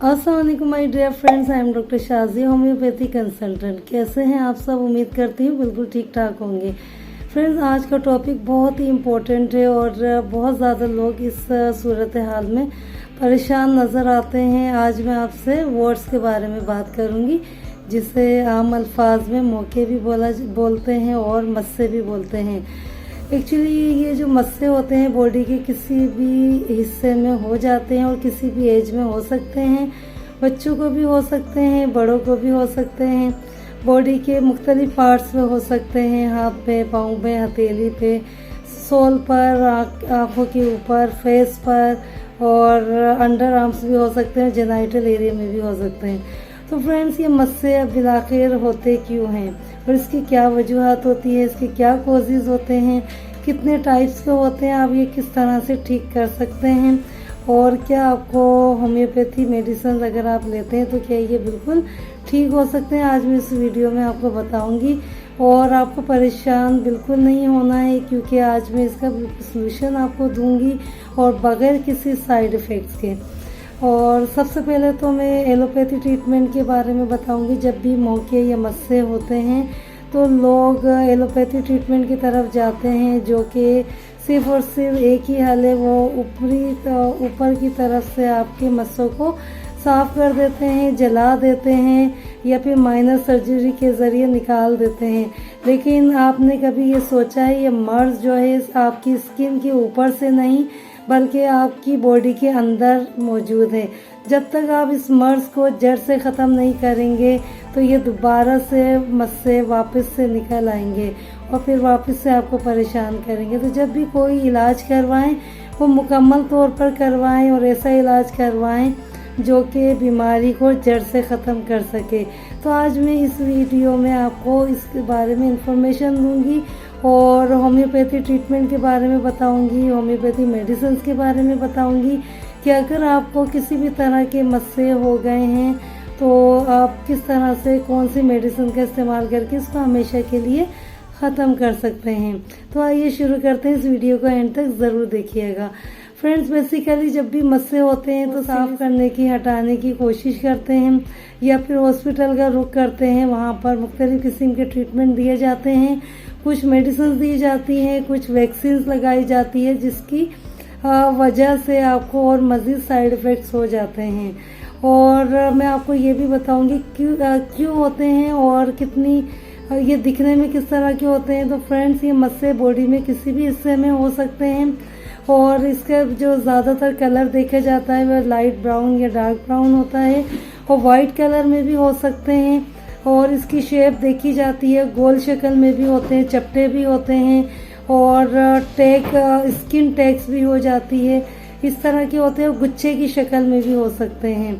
अस्सलाम वालेकुम my dear friends, I am doctor Shaji, homoeopathy consultant. कैसे हैं आप सब? उम्मीद करती हूँ बिल्कुल ठीक ठाक होंगे। फ्रेंड्स, आज का टॉपिक बहुत ही इम्पोर्टेंट है और बहुत ज़्यादा लोग इस सूरत हाल में परेशान नज़र आते हैं। आज मैं आपसे वर्ड्स के बारे में बात करूँगी, जिसे आम अल्फाज में मौके भी बोलते हैं और मस्से भी बोलते हैं। एक्चुअली ये जो मस्से होते हैं बॉडी के किसी भी हिस्से में हो जाते हैं और किसी भी एज में हो सकते हैं। बच्चों को भी हो सकते हैं, बड़ों को भी हो सकते हैं। बॉडी के मुख्तलिफ पार्ट्स में हो सकते हैं, हाथ पे, पाँव पे, हथेली पे, सोल पर, आँखों के ऊपर, फेस पर और अंडर आर्म्स भी हो सकते हैं, जेनाइटल एरिया में भी हो सकते हैं। तो फ्रेंड्स, ये मस्से बिलाखिर होते क्यों हैं और इसकी क्या वजूहत होती है, इसके क्या कॉजेज़ होते हैं, कितने टाइप्स के होते हैं, आप ये किस तरह से ठीक कर सकते हैं और क्या आपको होम्योपैथी मेडिसिन अगर आप लेते हैं तो क्या ये बिल्कुल ठीक हो सकते हैं। आज मैं इस वीडियो में आपको बताऊंगी और आपको परेशान बिल्कुल नहीं होना है, क्योंकि आज मैं इसका सोल्यूशन आपको दूंगी और बगैर किसी साइड इफ़ेक्ट्स के। और सबसे पहले तो मैं एलोपैथी ट्रीटमेंट के बारे में बताऊंगी। जब भी मौके या मस्से होते हैं तो लोग एलोपैथी ट्रीटमेंट की तरफ जाते हैं, जो कि सिर्फ और सिर्फ एक ही हल है, वो ऊपर की तरफ से आपके मस्सों को साफ़ कर देते हैं, जला देते हैं या फिर माइनर सर्जरी के ज़रिए निकाल देते हैं। लेकिन आपने कभी ये सोचा है ये मर्ज़ जो है आपकी स्किन के ऊपर से नहीं बल्कि आपकी बॉडी के अंदर मौजूद है। जब तक आप इस मर्ज़ को जड़ से ख़त्म नहीं करेंगे तो ये दोबारा से मस्से वापस से निकल आएंगे और फिर वापस से आपको परेशान करेंगे। तो जब भी कोई इलाज करवाएं वो मुकम्मल तौर पर करवाएं और ऐसा इलाज करवाएं जो कि बीमारी को जड़ से ख़त्म कर सके। तो आज मैं इस वीडियो में आपको इसके बारे में इंफॉर्मेशन दूंगी और होम्योपैथी ट्रीटमेंट के बारे में बताऊंगी, होम्योपैथी मेडिसिन के बारे में बताऊंगी कि अगर आपको किसी भी तरह के मस्से हो गए हैं तो आप किस तरह से कौन सी मेडिसिन का इस्तेमाल करके इसको हमेशा के लिए ख़त्म कर सकते हैं। तो आइए शुरू करते हैं, इस वीडियो को एंड तक ज़रूर देखिएगा। फ्रेंड्स, बेसिकली जब भी मस्से होते हैं तो साफ़ करने की, हटाने की कोशिश करते हैं या फिर हॉस्पिटल का रुख करते हैं। वहाँ पर मुख्तलिफ़ किस्म के ट्रीटमेंट दिए जाते हैं, कुछ मेडिसिन दी जाती हैं, कुछ वैक्सीन लगाई जाती है, जिसकी वजह से आपको और मज़ीद साइड इफ़ेक्ट्स हो जाते हैं। और मैं आपको ये भी बताऊंगी क्यों होते हैं और कितनी ये दिखने में किस तरह के होते हैं। तो फ्रेंड्स, ये मस्से बॉडी में किसी भी हिस्से में हो सकते हैं और इसका जो ज़्यादातर कलर देखा जाता है वह लाइट ब्राउन या डार्क ब्राउन होता है और वाइट कलर में भी हो सकते हैं। और इसकी शेप देखी जाती है, गोल शक्ल में भी होते हैं, चपटे भी होते हैं और स्किन टैग्स भी हो जाती है, इस तरह के होते हैं, गुच्छे की शक्ल में भी हो सकते हैं।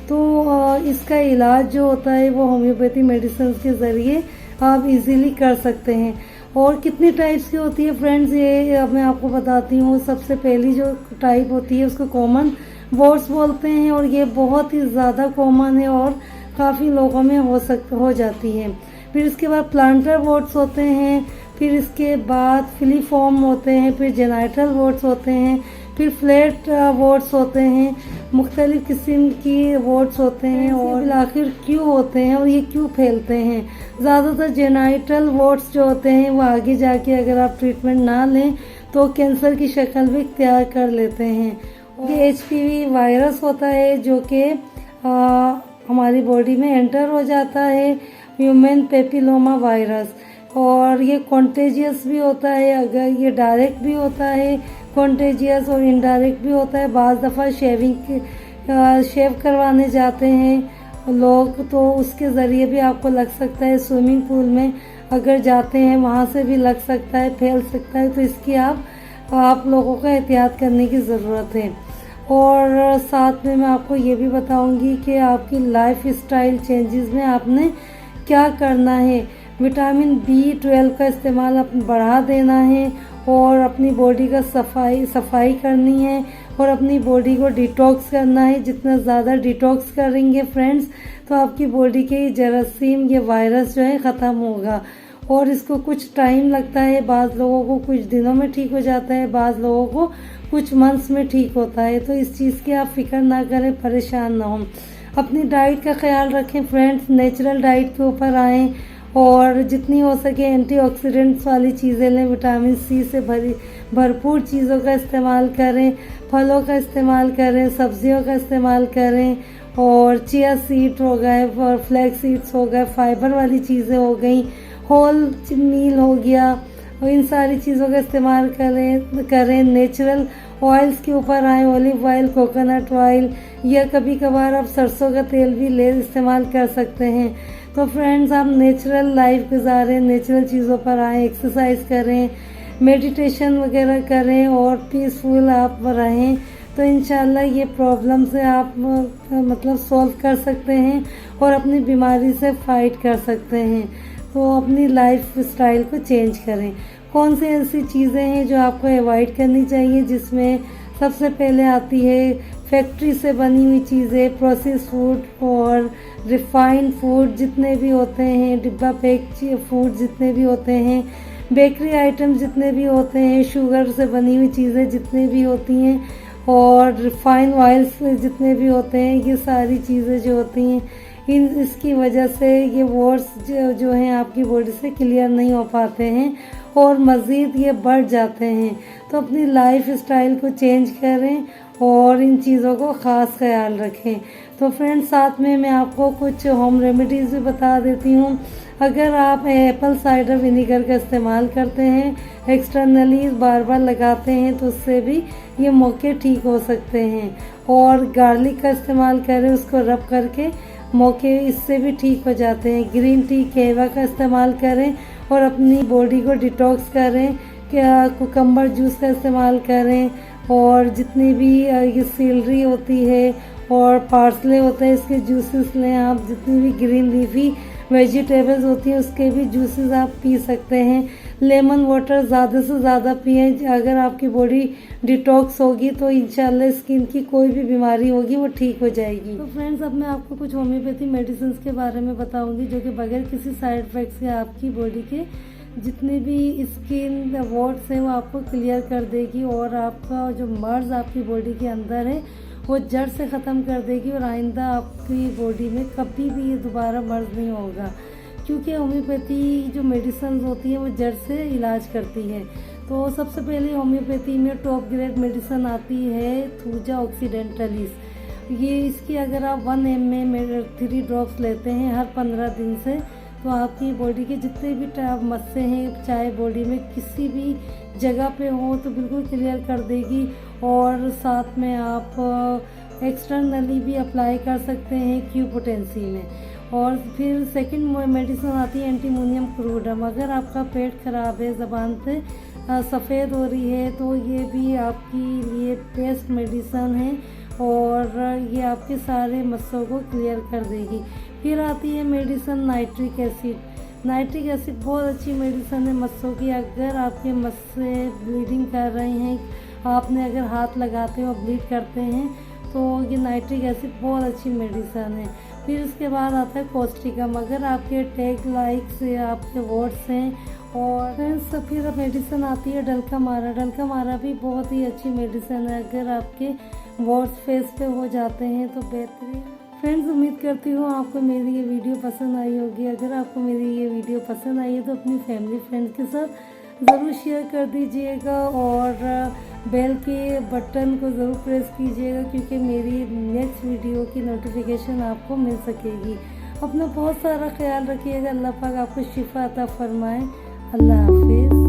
तो इसका इलाज जो होता है वो होम्योपैथी मेडिसिन के ज़रिए आप इजीली कर सकते हैं। और कितनी टाइप्स की होती है फ्रेंड्स, ये मैं आपको बताती हूँ। सबसे पहली जो टाइप होती है उसको कॉमन वॉर्ड्स बोलते हैं और ये बहुत ही ज़्यादा कॉमन है और काफ़ी लोगों में हो जाती है। फिर इसके बाद प्लांटर वॉर्ड्स होते हैं, फिर इसके बाद फिलीफॉर्म होते हैं, फिर जेनाइटल वॉर्ड्स होते हैं, फिर फ्लैट वॉर्ड्स होते हैं, मुख्तलिफ़ किस्म की वॉर्ड्स होते हैं। और आखिर क्यों होते हैं और ये क्यों फैलते हैं? ज़्यादातर जेनाइटल वॉर्ड्स जो होते हैं वो आगे जाके अगर आप ट्रीटमेंट ना लें तो कैंसर की शक्ल भी इख्तियार कर लेते हैं। ये HPV वायरस होता है जो कि हमारी बॉडी में एंटर हो जाता है, ह्यूमन पेपिलोमा वायरस। और ये कॉन्टेजियस भी होता है, अगर ये डायरेक्ट भी होता है कॉन्टेजियस और इनडायरेक्ट भी होता है। बाज़ दफ़ा शेव करवाने जाते हैं लोग तो उसके ज़रिए भी आपको लग सकता है। स्विमिंग पूल में अगर जाते हैं वहाँ से भी लग सकता है, फैल सकता है। तो इसकी आप लोगों को एहतियात करने की ज़रूरत है। और साथ में मैं आपको ये भी बताऊंगी कि आपकी लाइफ स्टाइल चेंजेस में आपने क्या करना है। विटामिन B12 का इस्तेमाल बढ़ा देना है और अपनी बॉडी का सफाई करनी है और अपनी बॉडी को डिटॉक्स करना है। जितना ज़्यादा डिटॉक्स करेंगे फ्रेंड्स तो आपकी बॉडी के जरासीम, ये वायरस जो है ख़त्म होगा। और इसको कुछ टाइम लगता है, बाज़ लोगों को कुछ दिनों में ठीक हो जाता है, बाज़ लोगों को कुछ मंथ्स में ठीक होता है। तो इस चीज़ की आप फिक्र ना करें, परेशान ना हो। अपनी डाइट का ख्याल रखें फ्रेंड्स, नेचुरल डाइट के ऊपर आएँ और जितनी हो सके एंटीऑक्सीडेंट्स वाली चीज़ें लें, विटामिन सी से भरपूर चीज़ों का इस्तेमाल करें, फलों का इस्तेमाल करें, सब्जियों का इस्तेमाल करें और चिया सीड हो गए और फ्लैक्स सीड्स हो गए, फाइबर वाली चीज़ें हो गई, होल मील हो गया, और इन सारी चीज़ों का इस्तेमाल करें। नेचुरल ऑयल्स के ऊपर आए, ऑलिव ऑयल, कोकोनट ऑयल या कभी कभार आप सरसों का तेल भी इस्तेमाल कर सकते हैं। तो फ्रेंड्स, आप नेचुरल लाइफ गुजारें, नेचुरल चीज़ों पर आएँ, एक्सरसाइज करें, मेडिटेशन वगैरह करें और पीसफुल आप रहें, तो इंशाल्लाह ये प्रॉब्लम से आप मतलब सॉल्व कर सकते हैं और अपनी बीमारी से फाइट कर सकते हैं। तो अपनी लाइफ स्टाइल को चेंज करें। कौन सी ऐसी चीज़ें हैं जो आपको अवॉइड करनी चाहिए, जिसमें सबसे पहले आती है फैक्ट्री से बनी हुई चीज़ें, प्रोसेस फूड और रिफाइंड फूड जितने भी होते हैं, डिब्बा पैक फूड जितने भी होते हैं, बेकरी आइटम जितने भी होते हैं, शुगर से बनी हुई चीज़ें जितनी भी होती हैं और रिफाइंड ऑयल्स जितने भी होते हैं, ये सारी चीज़ें जो होती हैं इसकी वजह से ये वॉर्स जो हैं आपकी बॉडी से क्लियर नहीं हो पाते हैं और मज़ीद ये बढ़ जाते हैं। तो अपनी लाइफ स्टाइल को चेंज करें और इन चीज़ों को ख़ास ख्याल रखें। तो फ्रेंड्स, साथ में मैं आपको कुछ होम रेमेडीज़ भी बता देती हूँ। अगर आप एप्पल साइडर विनीगर का इस्तेमाल करते हैं, एक्सटर्नली बार बार लगाते हैं, तो उससे भी ये मौके ठीक हो सकते हैं। और गार्लिक का इस्तेमाल करें, उसको रब करके मौके इससे भी ठीक हो जाते हैं। ग्रीन टी, केवा का इस्तेमाल करें और अपनी बॉडी को डिटॉक्स करें। क्या कुकम्बर जूस का इस्तेमाल करें और जितनी भी ये सीलरी होती है और पार्सले होता है, इसके जूसेस लें आप। जितनी भी ग्रीन लीफी वेजिटेबल्स होती हैं उसके भी जूसेस आप पी सकते हैं। लेमन वाटर ज़्यादा से ज़्यादा पिएं। अगर आपकी बॉडी डिटॉक्स होगी तो इंशाल्लाह स्किन की कोई भी बीमारी होगी वो ठीक हो जाएगी। तो फ्रेंड्स, अब मैं आपको कुछ होम्योपैथी मेडिसिन के बारे में बताऊंगी जो कि बगैर किसी साइड इफेक्ट्स के आपकी बॉडी के जितने भी स्किन वॉट्स हैं वो आपको क्लियर कर देगी और आपका जो मर्ज आपकी बॉडी के अंदर है वो जड़ से ख़त्म कर देगी और आइंदा आपकी बॉडी में कभी भी ये दोबारा मर्ज नहीं होगा, क्योंकि होम्योपैथी जो मेडिसिन होती है वो जड़ से इलाज करती है। तो सबसे पहले होम्योपैथी में टॉप ग्रेड मेडिसिन आती है थूजा ऑक्सीडेंटलिस। ये इसकी अगर आप 1 ml में 3 ड्रॉप्स लेते हैं हर 15 दिन से, तो आपकी बॉडी के जितने भी मस्से हैं, चाहे बॉडी में किसी भी जगह पे हो, तो बिल्कुल क्लियर कर देगी। और साथ में आप एक्सटर्नली भी अप्लाई कर सकते हैं क्यू पोटेंसी में। और फिर सेकंड मेडिसिन आती है एंटीमोनियम क्रूडम। अगर आपका पेट खराब है, ज़बान से सफ़ेद हो रही है, तो ये भी आपके लिए बेस्ट मेडिसिन है और ये आपके सारे मस्सों को क्लियर कर देगी। फिर आती है medicine nitric acid. Nitric acid बहुत अच्छी मेडिसिन है मस्सों की। अगर आपके मस्से ब्लीडिंग कर रहे हैं, आपने अगर हाथ लगाते हो ब्लीड करते हैं, तो ये नाइट्रिक एसिड बहुत अच्छी मेडिसिन है। फिर इसके बाद आता है कॉस्टिकम। अगर आपके टैग लाइक्स या आपके वर्ड्स हैं, और फिर मेडिसिन आती है डल्का मारा। डल्का मारा भी बहुत ही अच्छी मेडिसिन है। अगर आपके वर्ड्स फेस पे हो जाते हैं तो बेहतरीन। फ्रेंड्स, उम्मीद करती हूँ आपको मेरी ये वीडियो पसंद आई होगी। अगर आपको मेरी ये वीडियो पसंद आई है तो अपनी फैमिली फ्रेंड्स के साथ ज़रूर शेयर कर दीजिएगा और बेल के बटन को ज़रूर प्रेस कीजिएगा, क्योंकि मेरी नेक्स्ट वीडियो की नोटिफिकेशन आपको मिल सकेगी। अपना बहुत सारा ख्याल रखिएगा। अल्लाह पाक आपको शिफा अता फरमाए। अल्लाह हाफिज़।